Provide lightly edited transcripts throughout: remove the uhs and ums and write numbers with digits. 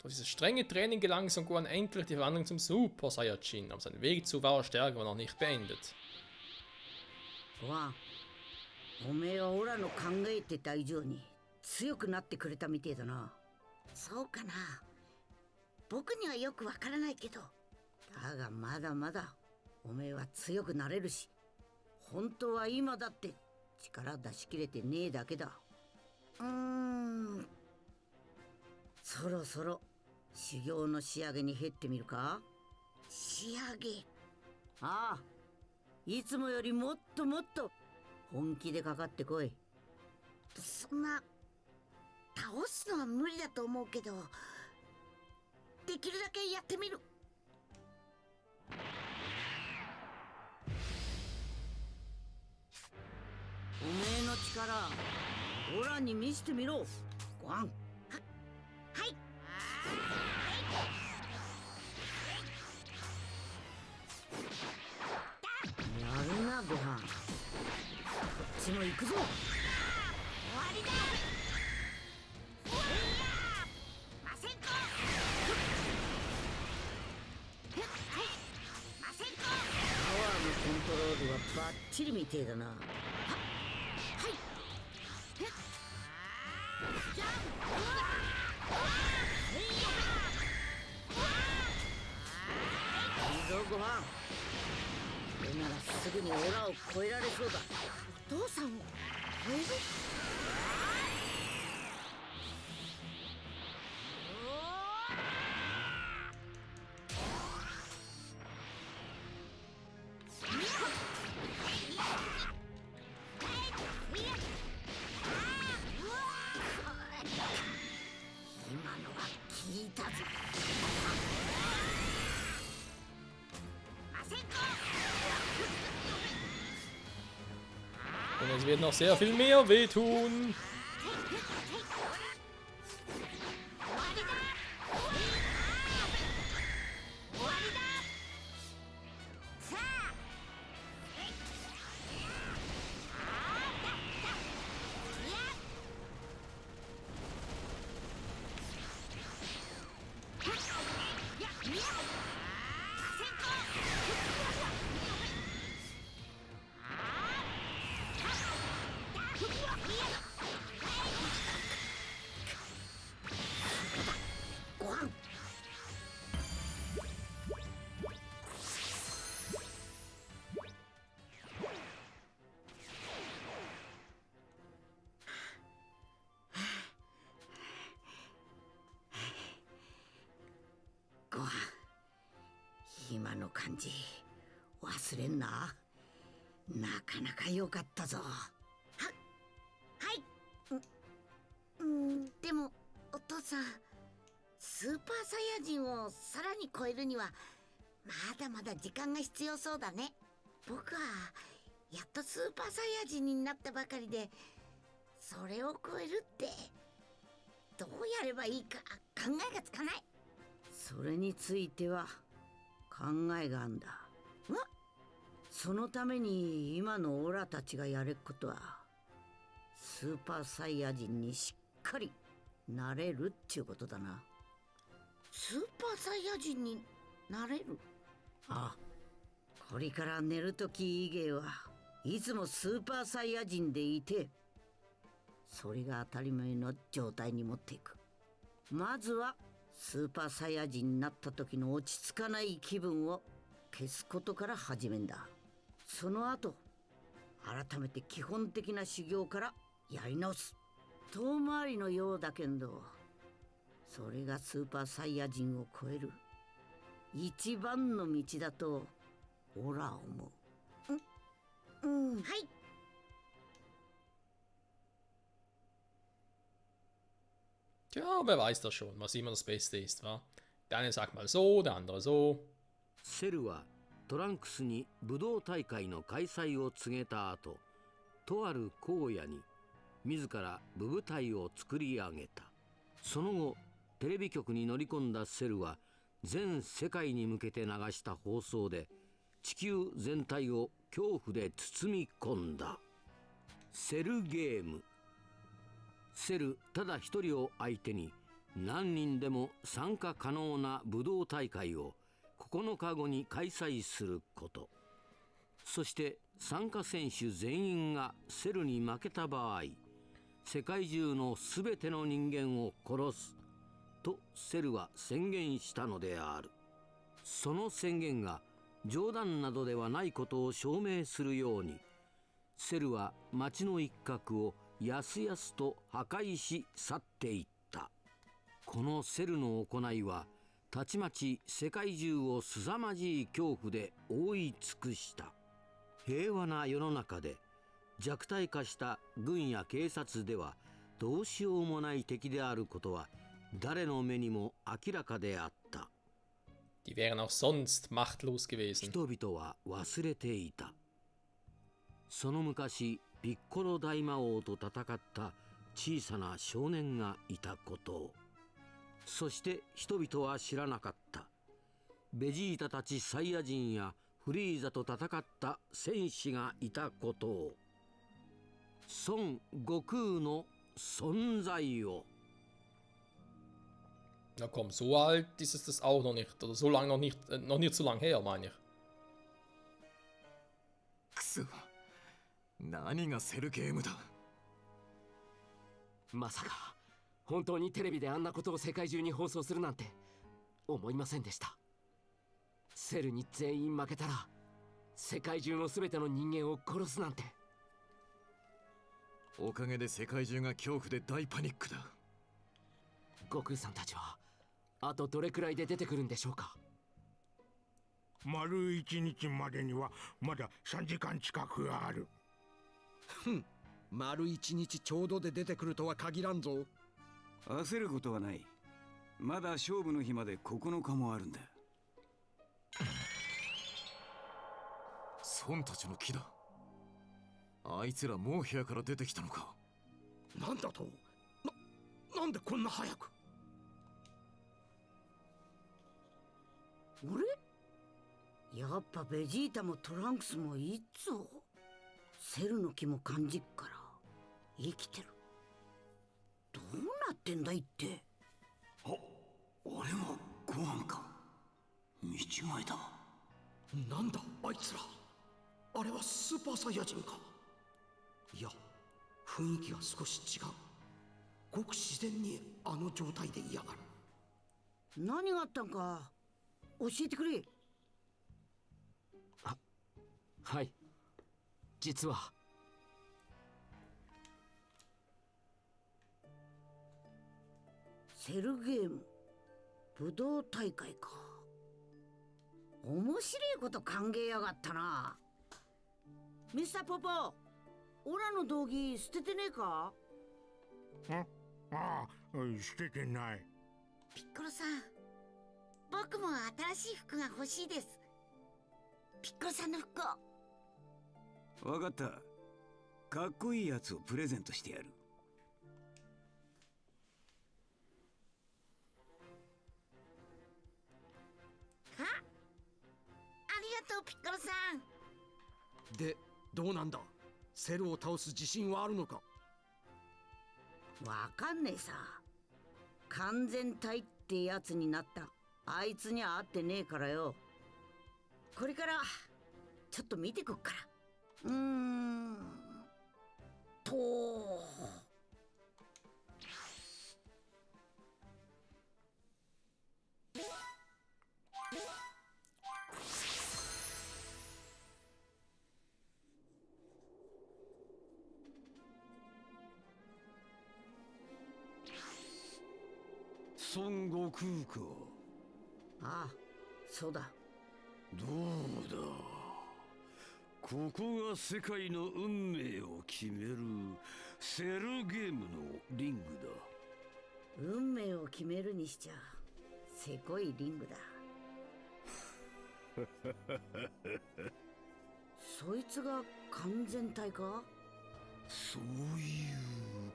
Durch dieses strenge Training gelang Son Gohan endlich die Verwandlung zum Super Saiyajin, aber sein Weg zu wahrer Stärke war noch nicht beendet. ごはん、おめえはオラの考えてた以上に強くなってくれたみてえだな。そうかな。僕にはよくわからないけど。だがまだまだおめえは強くなれるし、本当は今だって力出し切れてねえだけだ。そろそろ修行の仕上げに減ってみるか。仕上げ。ああ、いつもよりもっともっと本気でかかってこい。そんな倒すのは無理だと思うけど、できるだけやってみる。おめえの力オラに見せてみろ、ごはん。はい。やるな、ごはん。こっちも行くぞ。終わりだ。マセンコ。マセンコ。パワーのコントロールはバッチリみてえだな。はい。いいぞ、ごはん。これならすぐにオラを超えられそうだ。お父さんを超える。今のは聞いたぞ。マセンコ。 Und es wird noch sehr viel mehr wehtun.ごはん、今の感じ忘れんな。なかなか良かったぞ。はい。でもお父さん、スーパーサイヤ人をさらに超えるにはまだまだ時間が必要そうだね。僕はやっとスーパーサイヤ人になったばかりで、それを超えるってどうやればいいか考えがつかない。それについては考えがあんだ。そのために今のオラたちがやれっことは、スーパーサイヤ人にしっかりなれるっちゅうことだな。スーパーサイヤ人になれる。ああ、これから寝るとき以外はいつもスーパーサイヤ人でいて、それが当たり前の状態に持っていく。まずはスーパーサイヤ人になった時の落ち着かない気分を消すことから始めんだ。その後改めて基本的な修行からやり直す。遠回りのようだけど、それがスーパーサイヤ人を超える一番の道だとオラは思う。はい。Tja, wer weiß das schon, was immer das Beste ist, wa? Der eine sagt mal so, der andere so. セルはトランクスに武道大会の開催を告げた後、とある荒野に自ら武部隊を作り上げた。その後テレビ局に乗り込んだセルは、全世界に向けて流した放送で地球全体を恐怖で包み込んだ。セルゲーム。セルただ一人を相手に何人でも参加可能な武道大会を9日後に開催すること、そして参加選手全員がセルに負けた場合、世界中のすべての人間を殺すとセルは宣言したのである。その宣言が冗談などではないことを証明するように、セルは町の一角をやすやすと破壊し去っていった。このセルの行いはたちまち世界中を凄まじい恐怖で覆い尽くした。平和な世の中で弱体化した軍や警察ではどうしようもない敵であることは誰の目にも明らかであった。Die wären auch sonst machtlos gewesen. 人々は忘れていた。その昔ピッコロ大魔王と戦った小さな少年がいたことを。そして人々は知らなかった。ベジータたちサイヤ人やフリーザと戦った戦士がいたことを。孫悟空の存在を。Na komm, so alt ist es das auch noch nicht. Oder so lange noch nicht so lang her, meine ich. くそ、何がセルゲームだ。まさか本当にテレビであんなことを世界中に放送するなんて思いませんでした。セルに全員負けたら世界中の全ての人間を殺すなんて。おかげで世界中が恐怖で大パニックだ。悟空さんたちはあとどれくらいで出てくるんでしょうか。丸1日までにはまだ3時間近くある。丸1日ちょうどで出てくるとは限らんぞ。焦ることはない。まだ勝負の日まで9日もあるんだ。孫たちの木だ。あいつらもう部屋から出てきたのか。なんだと。なんでこんな早く。あれ、やっぱベジータもトランクスもいつぞ。セルの木も感じっから生きてる。どうなってんだいって。俺もご飯か。見違いだ。なんだあいつら。あれはスーパーサイヤ人か。いや、雰囲気が少し違う。ごく自然にあの状態でいやがる。何があったんか教えてくれ。はい、実はセルゲーム武道大会か。面白いこと考えやがったな。ミスターポポ、オラの道着捨ててねえか。ああ、捨ててない。ピッコロさん、僕も新しい服が欲しいです。ピッコロさんの服を。わかった。かっこいいやつをプレゼントしてやる。ありがとうピッコロさん。で、どうなんだ。セルを倒す自信はあるのか。わかんねえさ。完全体ってやつになったあいつには会ってねえからよ。これからちょっと見てくっから。と孫悟空か。ああ、そうだ。どうだ。ここが世界の運命を決めるセルゲームのリングだ。運命を決めるにしちゃせこいリングだ。そいつが完全体か。そういう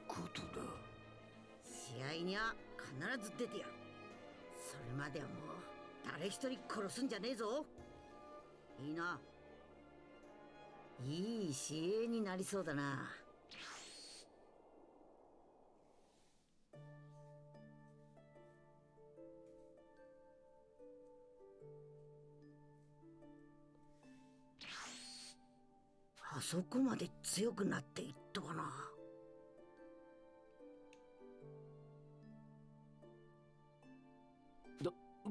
ことだ。試合には必ず出てやる。それまではもう誰一人殺すんじゃねえぞ。いいな。いい試合になりそうだな。あそこまで強くなっていったかな。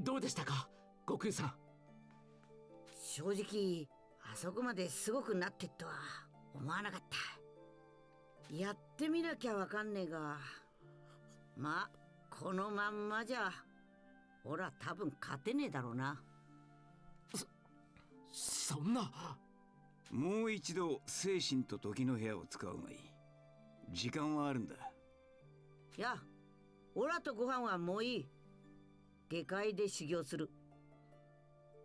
どうでしたか、悟空さん。正直あそこまですごくなってとは思わなかった。やってみなきゃわかんねえが、まあこのまんまじゃほら多分勝てねえだろうな。そんな。もう一度精神と時の部屋を使うがいい。時間はあるんだ。いや、オラとご飯はもういい。下界で修行する。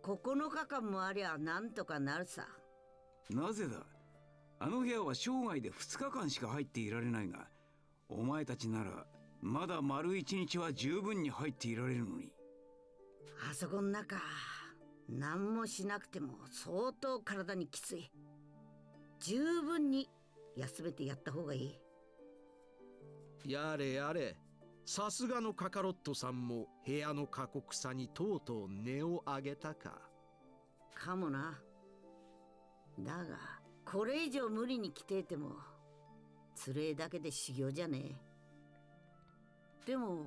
9日間もありゃなんとかなるさ。なぜだ。あの部屋は生涯で2日間しか入っていられないが、お前たちならまだ丸1日は十分に入っていられるのに。あそこの中何もしなくても相当体にきつい。十分に休めてやった方がいい。やれやれ、さすがのカカロットさんも部屋の過酷さにとうとう値を上げたか。かもな。だがこれ以上無理に来ててもつれえだけで修行じゃねえ。でも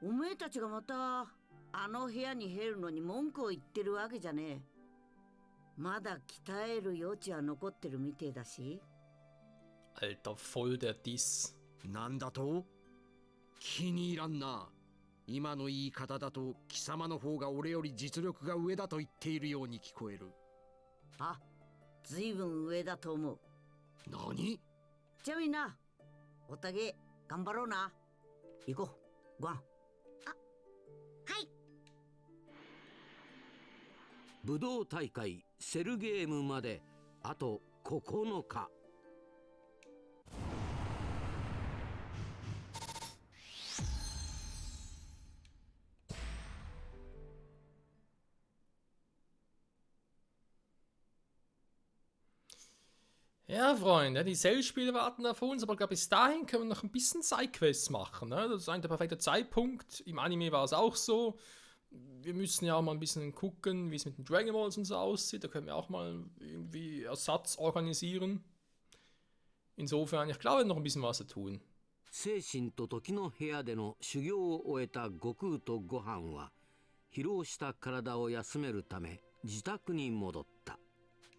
おめえたちがまたあの部屋に入るのに文句を言ってるわけじゃねえ。まだ鍛える余地は残ってるみてえだし。Alter, voll der Diss。なんだと？気に入らんな。今の言い方だと貴様の方が俺より実力が上だと言っているように聞こえる。あ、ずいぶん上だと思う。何？じゃあみんなおたげ頑張ろうな。行こう、ご飯。はい。武道大会セルゲームまであと9日。Ja, Freunde, die Cell-Spiele warten auf uns, aber bis dahin können wir noch ein bisschen Sidequests machen. Ne? Das ist eigentlich der perfekte Zeitpunkt. Im Anime war es auch so. Wir müssen ja auch mal ein bisschen gucken, wie es mit den Dragon Balls und so aussieht. Da können wir auch mal irgendwie Ersatz organisieren. Insofern, ich glaube, noch ein bisschen was zu tun. 精神と時の部屋での修行を終えた悟空とご飯は疲労した体を休めるため自宅に戻った。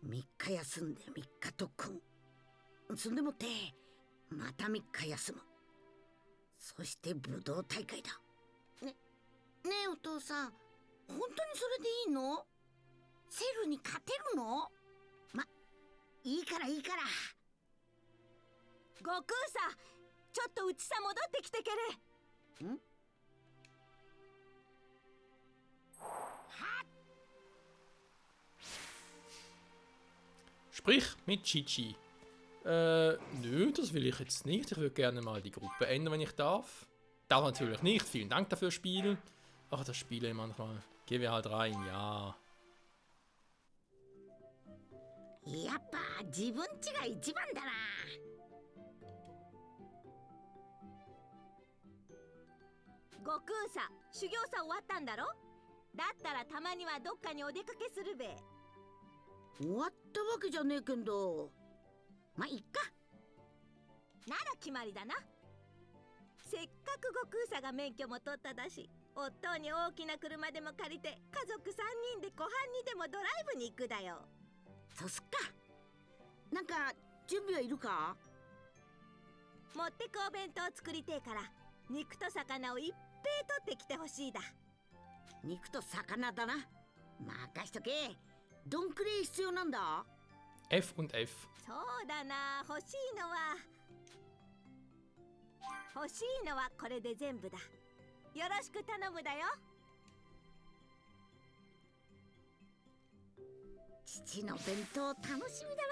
3日休んで3日特訓。そんでもってまた3日休む。そして武道大会だ。ねえお父さん、本当にそれでいいの？セルに勝てるの？いいからいいから。悟空さ、ちょっとうちさ戻ってきてけれ。んSprich mit Chichi. Nö, das will ich jetzt nicht. Ich würde gerne mal die Gruppe ändern, wenn ich darf. Darf natürlich nicht. Vielen Dank dafür, Spiel. Ach, das Spiel manchmal. Gehen wir halt rein, ja. やっぱ自分ちが一番だな。悟空さ、修行さ終わったんだろ？だったらたまにはどっかにお出かけするべ。終わったわけじゃねえけど、まあいっか。なら決まりだな。せっかく悟空さが免許も取っただし、夫に大きな車でも借りて家族3人で湖畔にでもドライブに行くだよ。そうすっか。なんか準備はいるか？持ってくお弁当作りてえから肉と魚をいっぺい取ってきてほしいだ。肉と魚だな。任しとけ。どんくらい必要なんだ？ F und F。そうだな、欲しいのはこれで全部だ。よろしく頼むだよ。父の弁当楽しみだ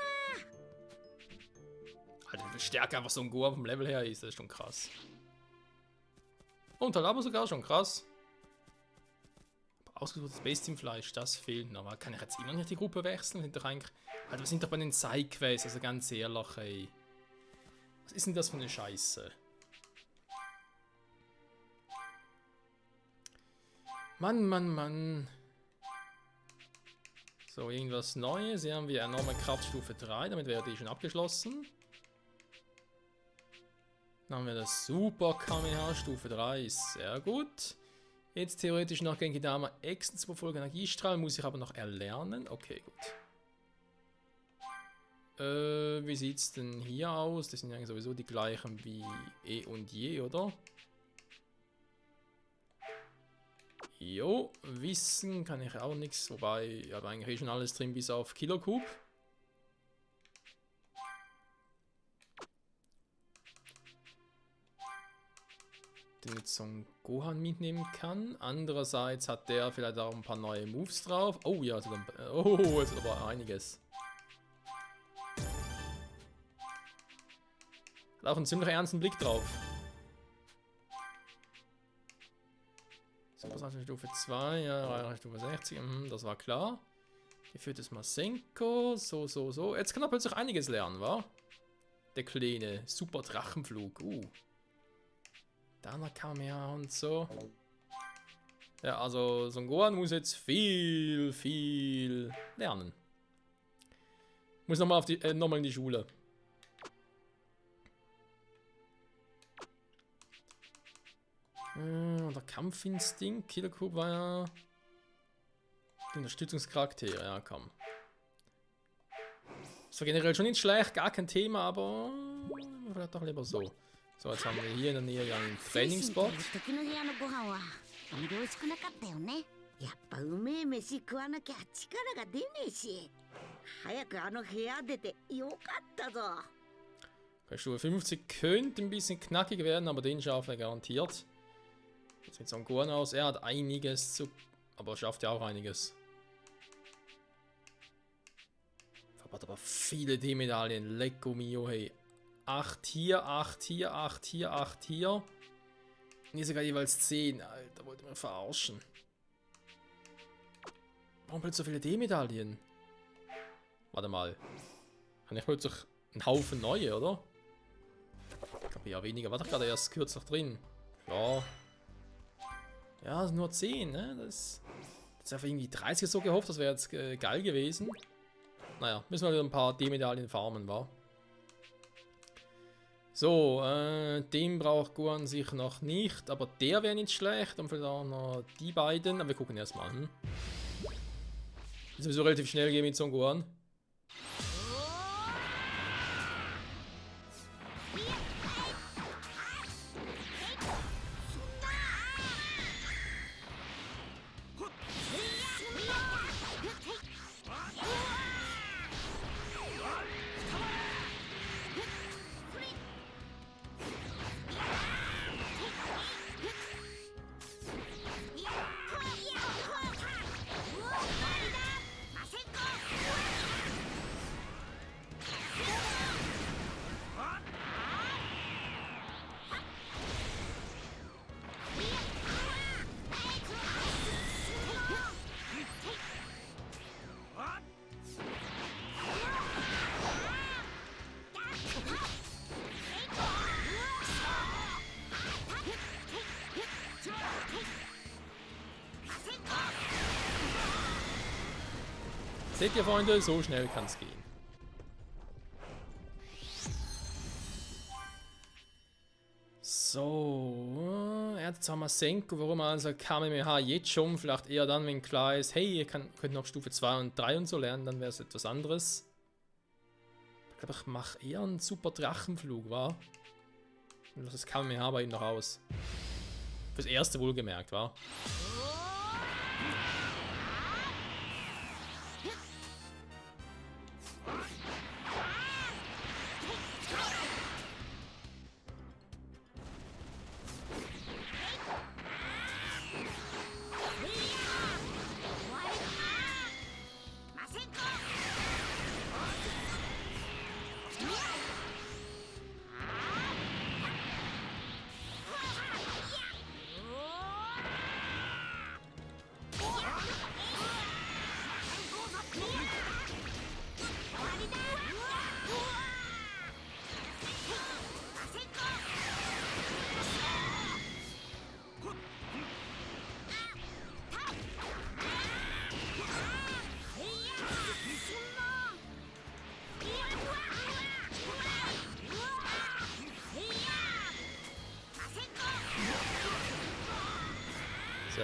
な。Alter, wie stark einfach so ein Gohan vom Level her ist, das ist schon krass. Und hat aber sogar schon krass. Ausgesuchtes Bestienfleisch, das fehlt noch. Aber kann ich jetzt immer nicht die Gruppe wechseln? Sind doch eigentlich. Alter, wir sind doch bei den Sidequests, also ganz ehrlich, ey. Was ist denn das für eine Scheiße? Mann, Mann, Mann. So, irgendwas Neues. Hier haben wir enorme Kraftstufe 3, damit wäre die schon abgeschlossen. Dann haben wir das Super Kamehameha Stufe 3, sehr gut. Jetzt theoretisch noch Genki Dama Exen zu verfolgen, Energiestrahl, muss ich aber noch erlernen. Okay, gut. Wie sieht es denn hier aus? Das sind ja sowieso die gleichen wie eh und je, oder? Jo, Wissen kann ich auch nichts, wobei ich habe eigentlich eh schon alles drin bis auf Kilokub. Den jetzt so einen Gohan mitnehmen kann. Andererseits hat der vielleicht auch ein paar neue Moves drauf. Oh ja, also jetzt hat aber einiges. Hat auch einen ziemlich ernsten Blick drauf. Super Saiyan Stufe 2, ja, Stufe 60, das war klar. Hier führt es Masenko, so. Jetzt kann er plötzlich einiges lernen, wa? Der kleine Super Drachenflug, Dann kam er und so. Ja, also Son Gohan muss jetzt viel lernen. Muss nochmal nochmal in die Schule. Der Kampfinstinkt, Kilokub war ja Unterstützungscharaktere, ja komm. Das war generell schon nicht schlecht, gar kein Thema, aber vielleicht doch lieber so. So, jetzt haben wir hier in der Nähe einen Trainingsspot. やっぱうめえ飯食わなきゃ力が出ねえし、早くあの部屋出てよかったぞ。 Bei Stufe 50 könnte ein bisschen knackig werden, aber den schafft er garantiert. Jetzt mit Son Gohan aus, er hat einiges zu, aber schafft ja auch einiges. Hat aber viele D-Medaillen, Lecco mio, hey. 8 hier, 8 hier, 8 hier, 8 hier. Und hier sogar jeweils 10, Alter, wollte mir verarschen. Warum plötzlich so viele D-Medaillen? Warte mal. Kann ich plötzlich einen Haufen neue, oder? Ich glaube ja weniger. War doch gerade erst kürzlich drin. Ja. Ja, das sind nur 10, ne? Das ist einfach irgendwie 30 so gehofft, das wäre jetzt geil gewesen. Naja, müssen wir wieder ein paar D-Medaillen farmen, wa? So, den braucht Gohan sich noch nicht, aber der wäre nicht schlecht. Und vielleicht auch noch die beiden, aber wir gucken erstmal. Ist sowieso relativ schnell gehen mit Son Gohan. Seht ihr, Freunde, so schnell kann es gehen. So, er hat zwar Masenko, warum also Kamehameha jetzt schon, vielleicht eher dann, wenn klar ist, hey, ihr könnt noch Stufe 2 und 3 und so lernen, dann wäre es etwas anderes. Ich glaube, ich mache eher einen Super Drachenflug, wa? Und lass das Kamehameha bei ihm noch aus. Fürs erste wohlgemerkt, wa?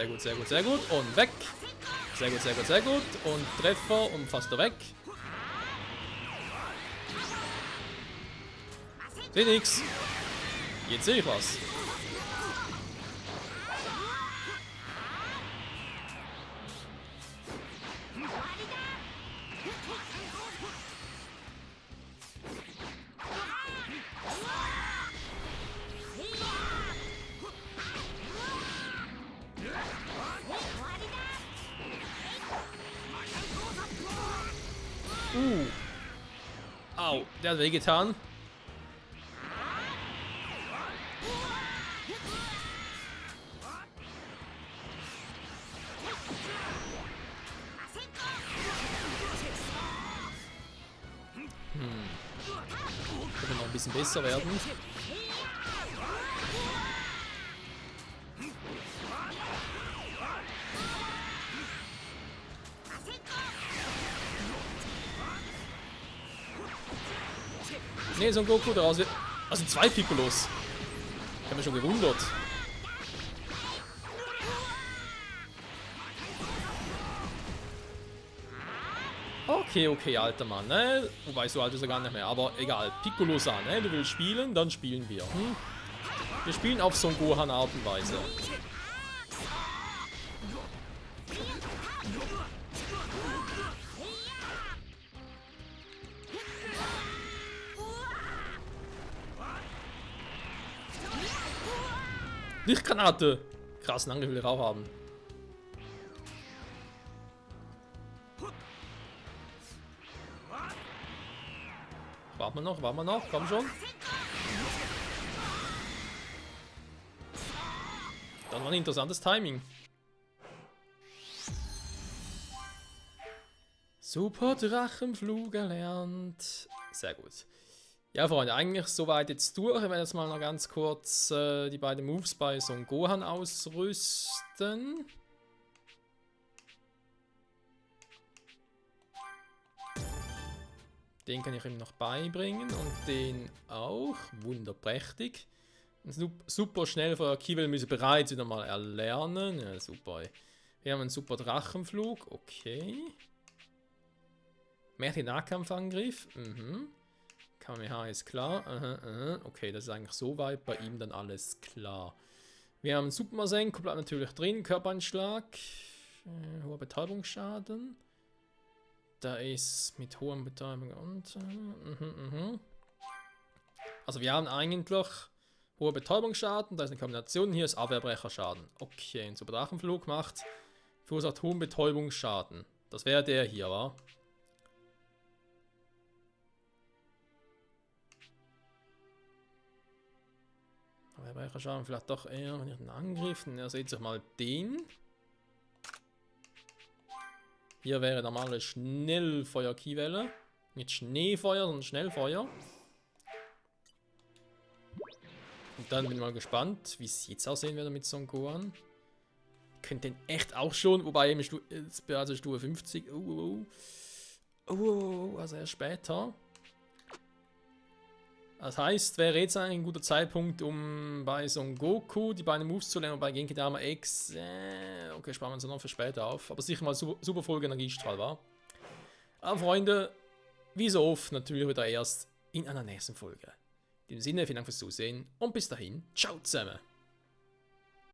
Sehr gut, sehr gut, sehr gut. Und weg. Sehr gut, sehr gut, sehr gut. Und Treffer und fast weg. Seh nix. Jetzt sehe ich was. Au, der hat wehgetan. Könnte noch ein bisschen besser werden. Ne, so ein Goku daraus wird. Also 2 Piccolos. Ich habe mich schon gewundert. Okay, okay, alter Mann, ne? Wobei, so alt ist er gar nicht mehr. Aber egal, Piccolo-san, ne? Du willst spielen, dann spielen wir. Wir spielen auf Son Gohan Art und Weise. Lichtgranate! Krassen Angriff will ich auch haben. Warten wir noch, komm schon. Dann war ein interessantes Timing. Super Drachenflug erlernt. Sehr gut. Ja, Freunde, eigentlich soweit jetzt durch. Ich werde jetzt mal noch ganz kurz die beiden Moves bei Son Gohan ausrüsten. Den kann ich ihm noch beibringen und den auch. Wunderprächtig. Super schnell für Kiewel müssen bereits wieder mal erlernen. Ja, super. Wir haben einen super Drachenflug. Okay. Mehr den Nahkampfangriff. Kamehameha ist klar. Okay, das ist eigentlich soweit bei ihm dann alles klar. Wir haben Super Masenko, bleibt natürlich drin. Körperanschlag. Hoher Betäubungsschaden. Da ist mit hohem Betäubung und. Also wir haben eigentlich hoher Betäubungsschaden, da ist eine Kombination, hier ist Abwehrbrecherschaden. Okay, ein Super Drachenflug macht, verursacht hohen Betäubungsschaden. Das wäre der hier, wa? Abwehrbrecherschaden vielleicht doch eher nicht einen Angriff, dann seht sich mal den. Hier wäre normale Schnellfeuer-Kiewelle. Nicht Schneefeuer, sondern Schnellfeuer. Und dann bin ich mal gespannt, wie es jetzt aussehen wird mit Son Gohan. Könnte den echt auch schon, wobei eben also Stufe 50. Also erst später. Das heißt, wäre jetzt ein guter Zeitpunkt, um bei Son Goku die beiden Moves zu lernen, und bei Genkidama X, okay, sparen wir uns noch für später auf, aber sicher mal super Folge Energiestrahl war. Aber Freunde, wie so oft natürlich wieder erst in einer nächsten Folge. In dem Sinne, vielen Dank fürs Zusehen und bis dahin, ciao zusammen.